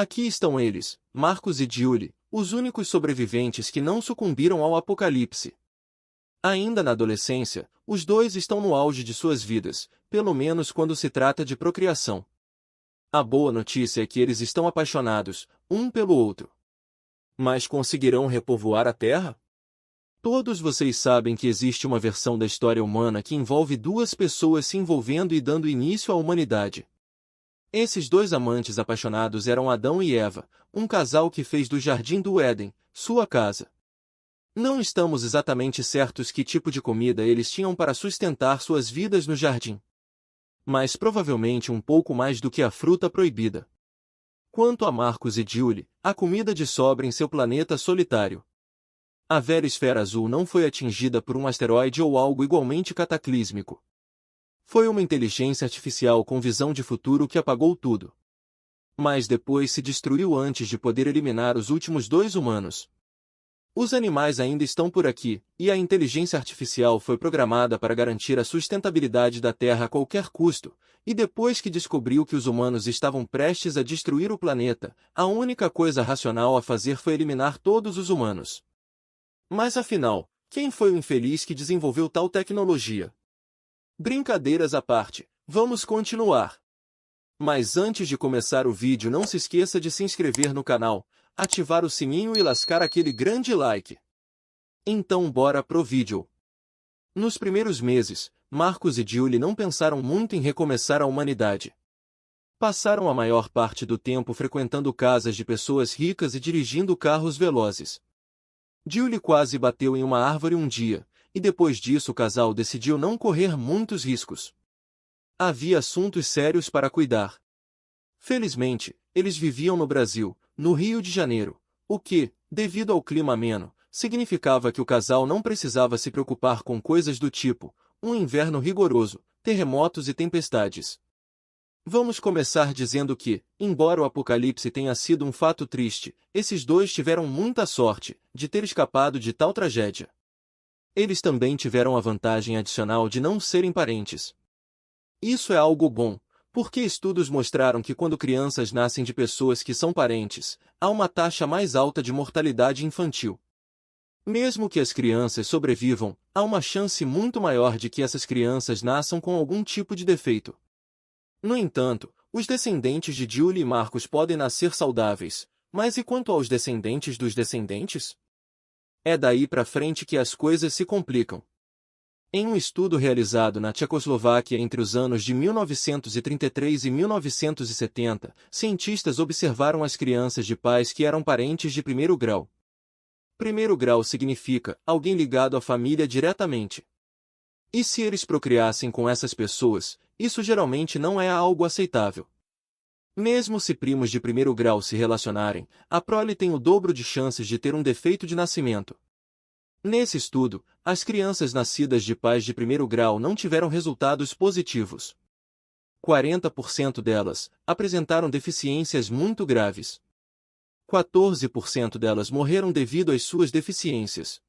Aqui estão eles, Marcos e Julie, os únicos sobreviventes que não sucumbiram ao apocalipse. Ainda na adolescência, os dois estão no auge de suas vidas, pelo menos quando se trata de procriação. A boa notícia é que eles estão apaixonados, um pelo outro. Mas conseguirão repovoar a Terra? Todos vocês sabem que existe uma versão da história humana que envolve duas pessoas se envolvendo e dando início à humanidade. Esses dois amantes apaixonados eram Adão e Eva, um casal que fez do Jardim do Éden sua casa. Não estamos exatamente certos que tipo de comida eles tinham para sustentar suas vidas no jardim. Mas provavelmente um pouco mais do que a fruta proibida. Quanto a Marcos e Julie, a comida de sobra em seu planeta solitário. A velha esfera azul não foi atingida por um asteroide ou algo igualmente cataclísmico. Foi uma inteligência artificial com visão de futuro que apagou tudo. Mas depois se destruiu antes de poder eliminar os últimos dois humanos. Os animais ainda estão por aqui, e a inteligência artificial foi programada para garantir a sustentabilidade da Terra a qualquer custo, e depois que descobriu que os humanos estavam prestes a destruir o planeta, a única coisa racional a fazer foi eliminar todos os humanos. Mas afinal, quem foi o infeliz que desenvolveu tal tecnologia? Brincadeiras à parte, vamos continuar. Mas antes de começar o vídeo, não se esqueça de se inscrever no canal, ativar o sininho e lascar aquele grande like. Então bora pro vídeo. Nos primeiros meses, Marcos e Julie não pensaram muito em recomeçar a humanidade. Passaram a maior parte do tempo frequentando casas de pessoas ricas e dirigindo carros velozes. Julie quase bateu em uma árvore um dia, e depois disso o casal decidiu não correr muitos riscos. Havia assuntos sérios para cuidar. Felizmente, eles viviam no Brasil, no Rio de Janeiro, o que, devido ao clima ameno, significava que o casal não precisava se preocupar com coisas do tipo um inverno rigoroso, terremotos e tempestades. Vamos começar dizendo que, embora o apocalipse tenha sido um fato triste, esses dois tiveram muita sorte de ter escapado de tal tragédia. Eles também tiveram a vantagem adicional de não serem parentes. Isso é algo bom, porque estudos mostraram que quando crianças nascem de pessoas que são parentes, há uma taxa mais alta de mortalidade infantil. Mesmo que as crianças sobrevivam, há uma chance muito maior de que essas crianças nasçam com algum tipo de defeito. No entanto, os descendentes de Julie e Marcos podem nascer saudáveis, mas e quanto aos descendentes dos descendentes? É daí para frente que as coisas se complicam. Em um estudo realizado na Tchecoslováquia entre os anos de 1933 e 1970, cientistas observaram as crianças de pais que eram parentes de primeiro grau. Primeiro grau significa alguém ligado à família diretamente. E se eles procriassem com essas pessoas, isso geralmente não é algo aceitável. Mesmo se primos de primeiro grau se relacionarem, a prole tem o dobro de chances de ter um defeito de nascimento. Nesse estudo, as crianças nascidas de pais de primeiro grau não tiveram resultados positivos. 40% delas apresentaram deficiências muito graves. 14% delas morreram devido às suas deficiências.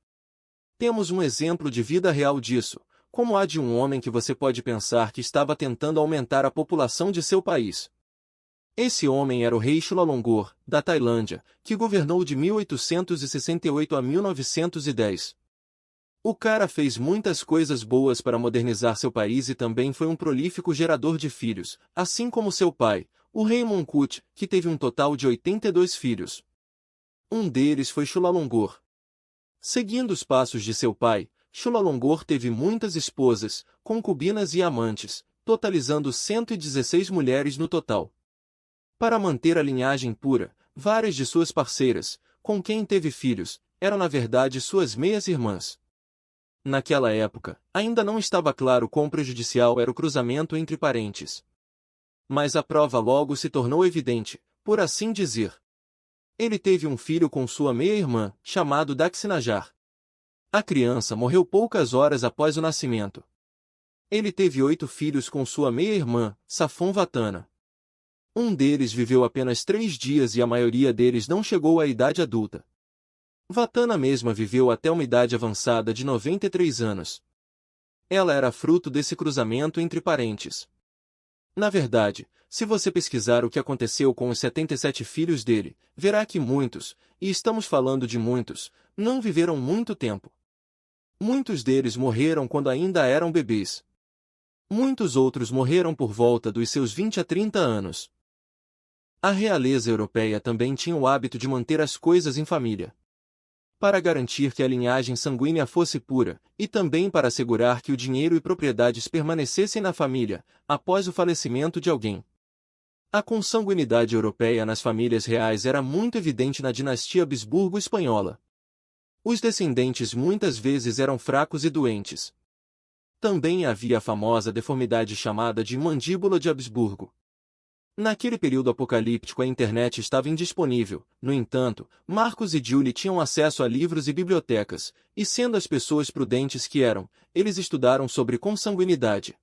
Temos um exemplo de vida real disso, como a de um homem que você pode pensar que estava tentando aumentar a população de seu país. Esse homem era o rei Chulalongkorn, da Tailândia, que governou de 1868 a 1910. O cara fez muitas coisas boas para modernizar seu país e também foi um prolífico gerador de filhos, assim como seu pai, o rei Mongkut, que teve um total de 82 filhos. Um deles foi Chulalongkorn. Seguindo os passos de seu pai, Chulalongkorn teve muitas esposas, concubinas e amantes, totalizando 116 mulheres no total. Para manter a linhagem pura, várias de suas parceiras, com quem teve filhos, eram na verdade suas meias-irmãs. Naquela época, ainda não estava claro quão prejudicial era o cruzamento entre parentes. Mas a prova logo se tornou evidente, por assim dizer. Ele teve um filho com sua meia-irmã, chamado Daxinajar. A criança morreu poucas horas após o nascimento. Ele teve 8 filhos com sua meia-irmã, Safon-Vatana. Um deles viveu apenas 3 dias e a maioria deles não chegou à idade adulta. Vatana mesma viveu até uma idade avançada de 93 anos. Ela era fruto desse cruzamento entre parentes. Na verdade, se você pesquisar o que aconteceu com os 77 filhos dele, verá que muitos, e estamos falando de muitos, não viveram muito tempo. Muitos deles morreram quando ainda eram bebês. Muitos outros morreram por volta dos seus 20 a 30 anos. A realeza europeia também tinha o hábito de manter as coisas em família. Para garantir que a linhagem sanguínea fosse pura, e também para assegurar que o dinheiro e propriedades permanecessem na família, após o falecimento de alguém. A consanguinidade europeia nas famílias reais era muito evidente na dinastia Habsburgo-Espanhola. Os descendentes muitas vezes eram fracos e doentes. Também havia a famosa deformidade chamada de mandíbula de Habsburgo. Naquele período apocalíptico a internet estava indisponível, no entanto, Marcos e Julie tinham acesso a livros e bibliotecas, e sendo as pessoas prudentes que eram, eles estudaram sobre consanguinidade.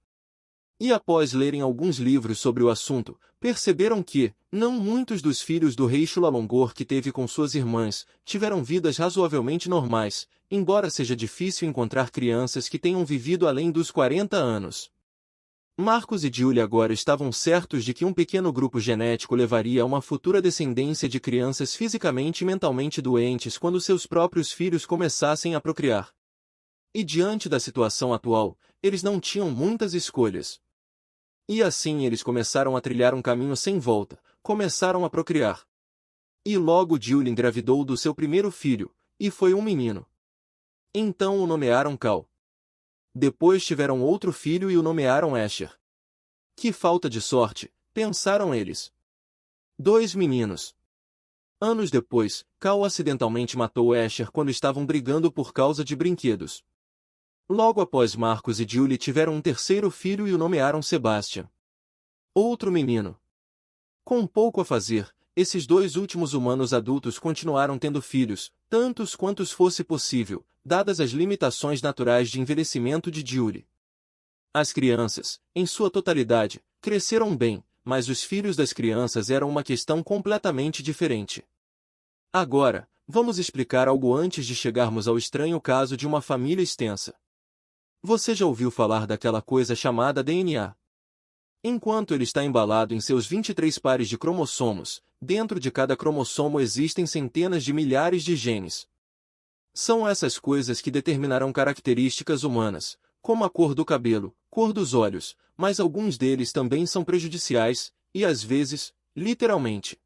E após lerem alguns livros sobre o assunto, perceberam que, não muitos dos filhos do rei Chulalongor que teve com suas irmãs, tiveram vidas razoavelmente normais, embora seja difícil encontrar crianças que tenham vivido além dos 40 anos. Marcos e Julie agora estavam certos de que um pequeno grupo genético levaria a uma futura descendência de crianças fisicamente e mentalmente doentes quando seus próprios filhos começassem a procriar. E diante da situação atual, eles não tinham muitas escolhas. E assim eles começaram a trilhar um caminho sem volta, começaram a procriar. E logo Julie engravidou do seu primeiro filho, e foi um menino. Então o nomearam Cal. Depois tiveram outro filho e o nomearam Asher. Que falta de sorte, pensaram eles. 2 meninos. Anos depois, Cal acidentalmente matou Asher quando estavam brigando por causa de brinquedos. Logo após Marcos e Julie tiveram um terceiro filho e o nomearam Sebastian. Outro menino. Com pouco a fazer, esses 2 últimos humanos adultos continuaram tendo filhos, tantos quantos fosse possível, dadas as limitações naturais de envelhecimento de Julie. As crianças, em sua totalidade, cresceram bem, mas os filhos das crianças eram uma questão completamente diferente. Agora, vamos explicar algo antes de chegarmos ao estranho caso de uma família extensa. Você já ouviu falar daquela coisa chamada DNA? Enquanto ele está embalado em seus 23 pares de cromossomos, dentro de cada cromossomo existem centenas de milhares de genes. São essas coisas que determinarão características humanas, como a cor do cabelo, cor dos olhos, mas alguns deles também são prejudiciais, e às vezes, literalmente.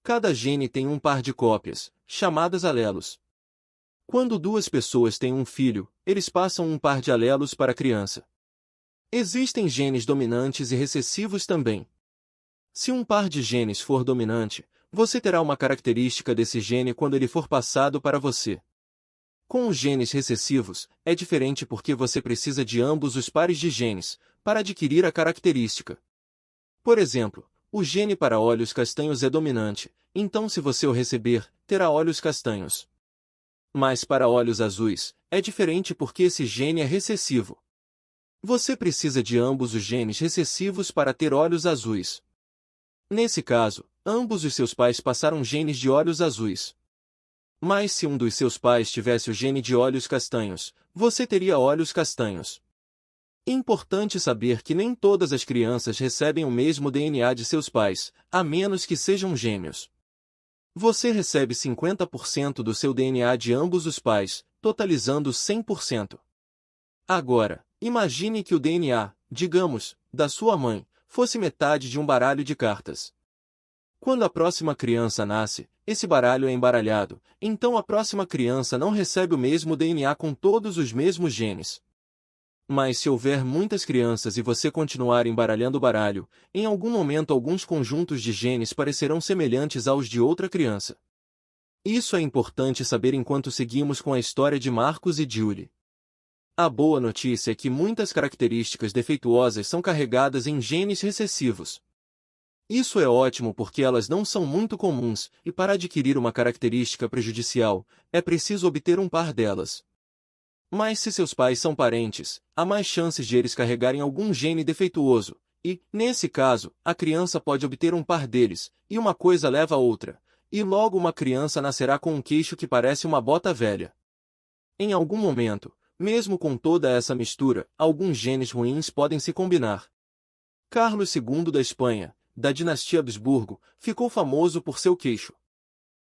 Cada gene tem um par de cópias, chamadas alelos. Quando 2 pessoas têm um filho, eles passam um par de alelos para a criança. Existem genes dominantes e recessivos também. Se um par de genes for dominante, você terá uma característica desse gene quando ele for passado para você. Com os genes recessivos, é diferente porque você precisa de ambos os pares de genes, para adquirir a característica. Por exemplo, o gene para olhos castanhos é dominante, então se você o receber, terá olhos castanhos. Mas para olhos azuis, é diferente porque esse gene é recessivo. Você precisa de ambos os genes recessivos para ter olhos azuis. Nesse caso, ambos os seus pais passaram genes de olhos azuis. Mas se um dos seus pais tivesse o gene de olhos castanhos, você teria olhos castanhos. Importante saber que nem todas as crianças recebem o mesmo DNA de seus pais, a menos que sejam gêmeos. Você recebe 50% do seu DNA de ambos os pais, totalizando 100%. Agora, imagine que o DNA, digamos, da sua mãe, fosse metade de um baralho de cartas. Quando a próxima criança nasce, esse baralho é embaralhado, então a próxima criança não recebe o mesmo DNA com todos os mesmos genes. Mas se houver muitas crianças e você continuar embaralhando o baralho, em algum momento alguns conjuntos de genes parecerão semelhantes aos de outra criança. Isso é importante saber enquanto seguimos com a história de Marcos e Julie. A boa notícia é que muitas características defeituosas são carregadas em genes recessivos. Isso é ótimo porque elas não são muito comuns, e para adquirir uma característica prejudicial, é preciso obter um par delas. Mas se seus pais são parentes, há mais chances de eles carregarem algum gene defeituoso, e, nesse caso, a criança pode obter um par deles, e uma coisa leva a outra, e logo uma criança nascerá com um queixo que parece uma bota velha. Em algum momento, mesmo com toda essa mistura, alguns genes ruins podem se combinar. Carlos II da Espanha, da dinastia Habsburgo, ficou famoso por seu queixo.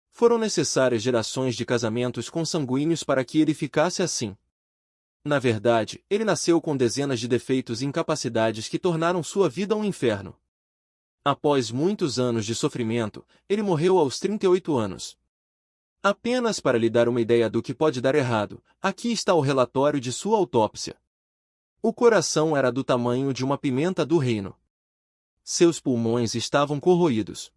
Foram necessárias gerações de casamentos consanguíneos para que ele ficasse assim. Na verdade, ele nasceu com dezenas de defeitos e incapacidades que tornaram sua vida um inferno. Após muitos anos de sofrimento, ele morreu aos 38 anos. Apenas para lhe dar uma ideia do que pode dar errado, aqui está o relatório de sua autópsia. O coração era do tamanho de uma pimenta do reino. Seus pulmões estavam corroídos.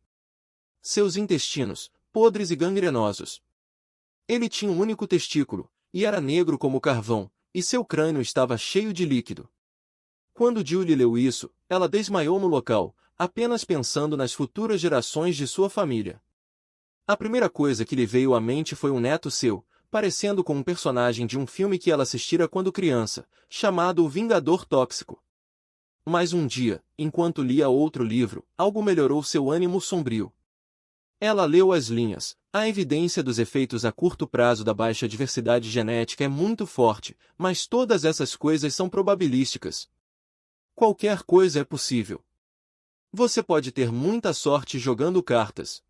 Seus intestinos, podres e gangrenosos. Ele tinha um único testículo, e era negro como carvão, e seu crânio estava cheio de líquido. Quando Julie leu isso, ela desmaiou no local, apenas pensando nas futuras gerações de sua família. A primeira coisa que lhe veio à mente foi um neto seu, parecendo com um personagem de um filme que ela assistira quando criança, chamado O Vingador Tóxico. Mas um dia, enquanto lia outro livro, algo melhorou seu ânimo sombrio. Ela leu as linhas: a evidência dos efeitos a curto prazo da baixa diversidade genética é muito forte, mas todas essas coisas são probabilísticas. Qualquer coisa é possível. Você pode ter muita sorte jogando cartas.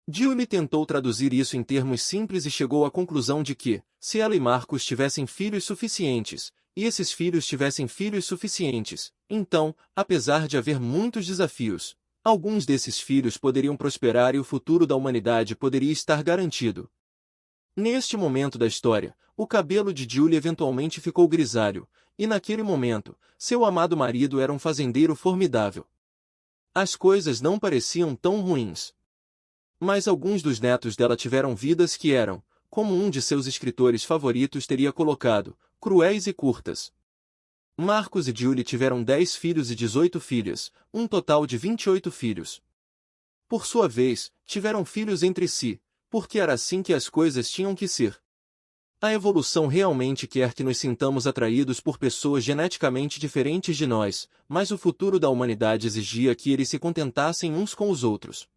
Julie tentou traduzir isso em termos simples e chegou à conclusão de que, se ela e Marcos tivessem filhos suficientes, e esses filhos tivessem filhos suficientes, então, apesar de haver muitos desafios, alguns desses filhos poderiam prosperar e o futuro da humanidade poderia estar garantido. Neste momento da história, o cabelo de Julie eventualmente ficou grisalho, e naquele momento, seu amado marido era um fazendeiro formidável. As coisas não pareciam tão ruins. Mas alguns dos netos dela tiveram vidas que eram, como um de seus escritores favoritos teria colocado, cruéis e curtas. Marcos e Julie tiveram 10 filhos e 18 filhas, um total de 28 filhos. Por sua vez, tiveram filhos entre si, porque era assim que as coisas tinham que ser. A evolução realmente quer que nos sintamos atraídos por pessoas geneticamente diferentes de nós, mas o futuro da humanidade exigia que eles se contentassem uns com os outros.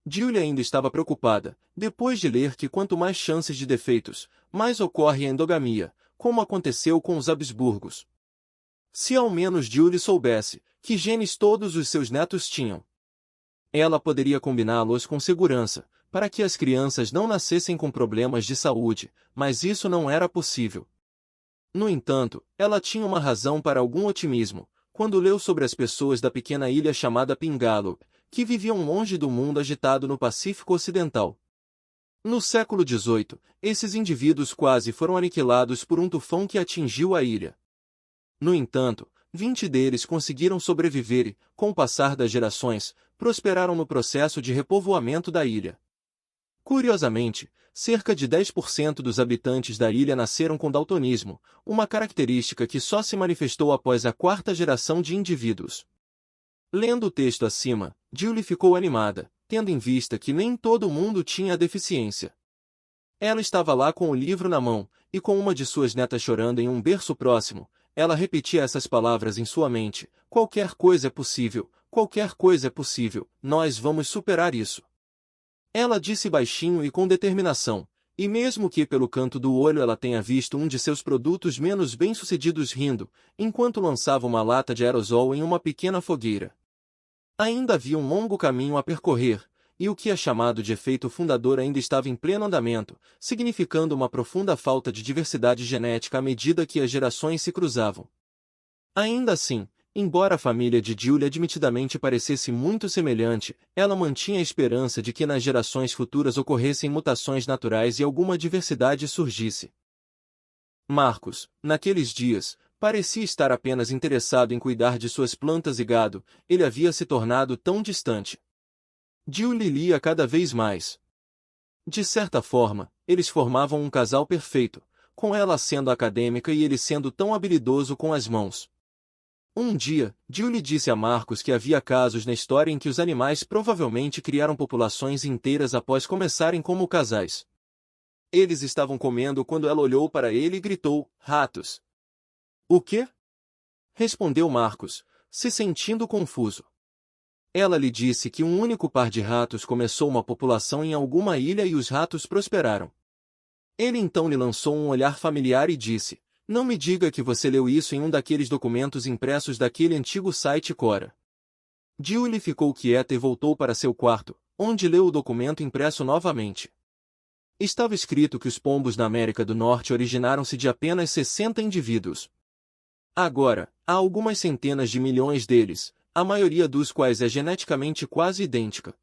Julie ainda estava preocupada, depois de ler que quanto mais chances de defeitos, mais ocorre a endogamia, como aconteceu com os Habsburgos. Se ao menos Julie soubesse que genes todos os seus netos tinham, ela poderia combiná-los com segurança, para que as crianças não nascessem com problemas de saúde, mas isso não era possível. No entanto, ela tinha uma razão para algum otimismo, quando leu sobre as pessoas da pequena ilha chamada Pingalop, que viviam longe do mundo agitado no Pacífico Ocidental. No século XVIII, esses indivíduos quase foram aniquilados por um tufão que atingiu a ilha. No entanto, 20 deles conseguiram sobreviver e, com o passar das gerações, prosperaram no processo de repovoamento da ilha. Curiosamente, cerca de 10% dos habitantes da ilha nasceram com daltonismo, uma característica que só se manifestou após a quarta geração de indivíduos. Lendo o texto acima, Julie ficou animada, tendo em vista que nem todo mundo tinha a deficiência. Ela estava lá com o livro na mão, e com uma de suas netas chorando em um berço próximo, ela repetia essas palavras em sua mente: qualquer coisa é possível, qualquer coisa é possível, nós vamos superar isso. Ela disse baixinho e com determinação, e mesmo que pelo canto do olho ela tenha visto um de seus produtos menos bem-sucedidos rindo, enquanto lançava uma lata de aerosol em uma pequena fogueira. Ainda havia um longo caminho a percorrer, e o que é chamado de efeito fundador ainda estava em pleno andamento, significando uma profunda falta de diversidade genética à medida que as gerações se cruzavam. Ainda assim, embora a família de Julie admitidamente parecesse muito semelhante, ela mantinha a esperança de que nas gerações futuras ocorressem mutações naturais e alguma diversidade surgisse. Marcos, naqueles dias, parecia estar apenas interessado em cuidar de suas plantas e gado, ele havia se tornado tão distante. Julie lia cada vez mais. De certa forma, eles formavam um casal perfeito, com ela sendo acadêmica e ele sendo tão habilidoso com as mãos. Um dia, Julie disse a Marcos que havia casos na história em que os animais provavelmente criaram populações inteiras após começarem como casais. Eles estavam comendo quando ela olhou para ele e gritou: ratos! O quê? Respondeu Marcos, se sentindo confuso. Ela lhe disse que um único par de ratos começou uma população em alguma ilha e os ratos prosperaram. Ele então lhe lançou um olhar familiar e disse: Não me diga que você leu isso em um daqueles documentos impressos daquele antigo site Quora. Julie ficou quieta e voltou para seu quarto, onde leu o documento impresso novamente. Estava escrito que os pombos na América do Norte originaram-se de apenas 60 indivíduos. Agora, há algumas centenas de milhões deles, a maioria dos quais é geneticamente quase idêntica.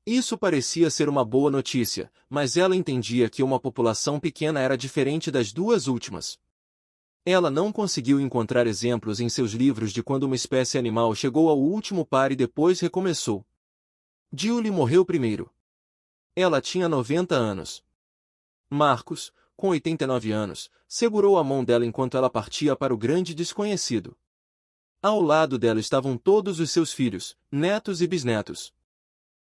Isso parecia ser uma boa notícia, mas ela entendia que uma população pequena era diferente das duas últimas. Ela não conseguiu encontrar exemplos em seus livros de quando uma espécie animal chegou ao último par e depois recomeçou. Julie morreu primeiro. Ela tinha 90 anos. Marcus, com 89 anos, segurou a mão dela enquanto ela partia para o grande desconhecido. Ao lado dela estavam todos os seus filhos, netos e bisnetos.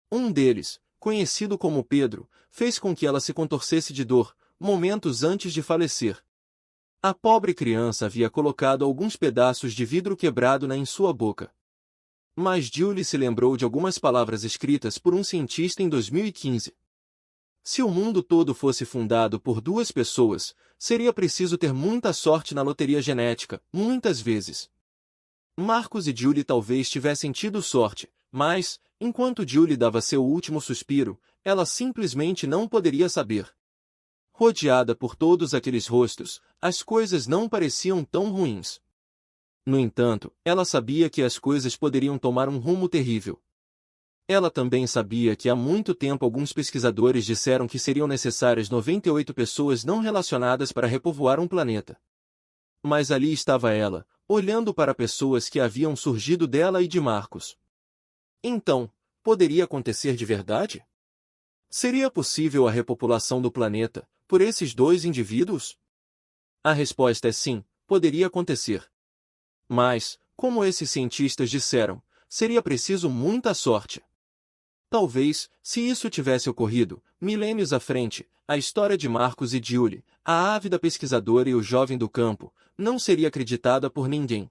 Um deles, conhecido como Pedro, fez com que ela se contorcesse de dor, momentos antes de falecer. A pobre criança havia colocado alguns pedaços de vidro quebrado em sua boca. Mas Julie se lembrou de algumas palavras escritas por um cientista em 2015. Se o mundo todo fosse fundado por duas pessoas, seria preciso ter muita sorte na loteria genética, muitas vezes. Marcus e Julie talvez tivessem tido sorte, mas, enquanto Julie dava seu último suspiro, ela simplesmente não poderia saber. Rodeada por todos aqueles rostos, as coisas não pareciam tão ruins. No entanto, ela sabia que as coisas poderiam tomar um rumo terrível. Ela também sabia que há muito tempo alguns pesquisadores disseram que seriam necessárias 98 pessoas não relacionadas para repovoar um planeta. Mas ali estava ela, olhando para pessoas que haviam surgido dela e de Marcus. Então, poderia acontecer de verdade? Seria possível a repopulação do planeta, por esses dois indivíduos? A resposta é sim, poderia acontecer. Mas, como esses cientistas disseram, seria preciso muita sorte. Talvez, se isso tivesse ocorrido, milênios à frente, a história de Marcus e Julie, a ávida pesquisadora e o jovem do campo, não seria acreditada por ninguém.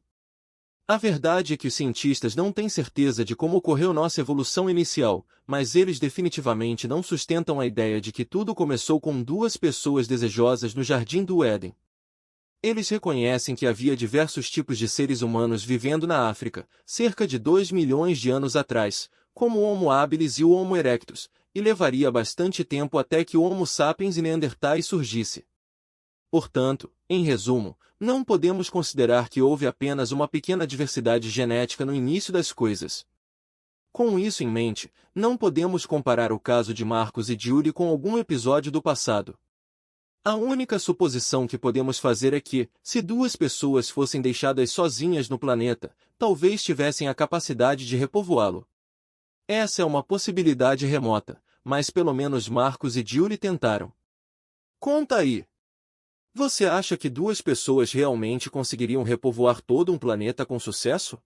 A verdade é que os cientistas não têm certeza de como ocorreu nossa evolução inicial, mas eles definitivamente não sustentam a ideia de que tudo começou com duas pessoas desejosas no Jardim do Éden. Eles reconhecem que havia diversos tipos de seres humanos vivendo na África, cerca de 2 milhões de anos atrás, como o Homo habilis e o Homo erectus, e levaria bastante tempo até que o Homo sapiens e Neandertais surgisse. Portanto, em resumo, não podemos considerar que houve apenas uma pequena diversidade genética no início das coisas. Com isso em mente, não podemos comparar o caso de Marcus e Julie com algum episódio do passado. A única suposição que podemos fazer é que, se duas pessoas fossem deixadas sozinhas no planeta, talvez tivessem a capacidade de repovoá-lo. Essa é uma possibilidade remota, mas pelo menos Marcus e Julie tentaram. Conta aí! Você acha que duas pessoas realmente conseguiriam repovoar todo um planeta com sucesso?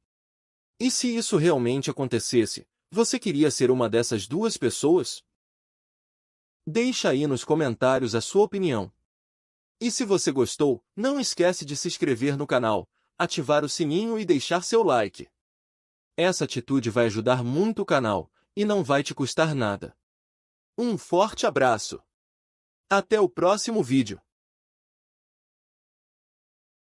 E se isso realmente acontecesse, você queria ser uma dessas duas pessoas? Deixa aí nos comentários a sua opinião. E se você gostou, não esquece de se inscrever no canal, ativar o sininho e deixar seu like. Essa atitude vai ajudar muito o canal, e não vai te custar nada. Um forte abraço! Até o próximo vídeo!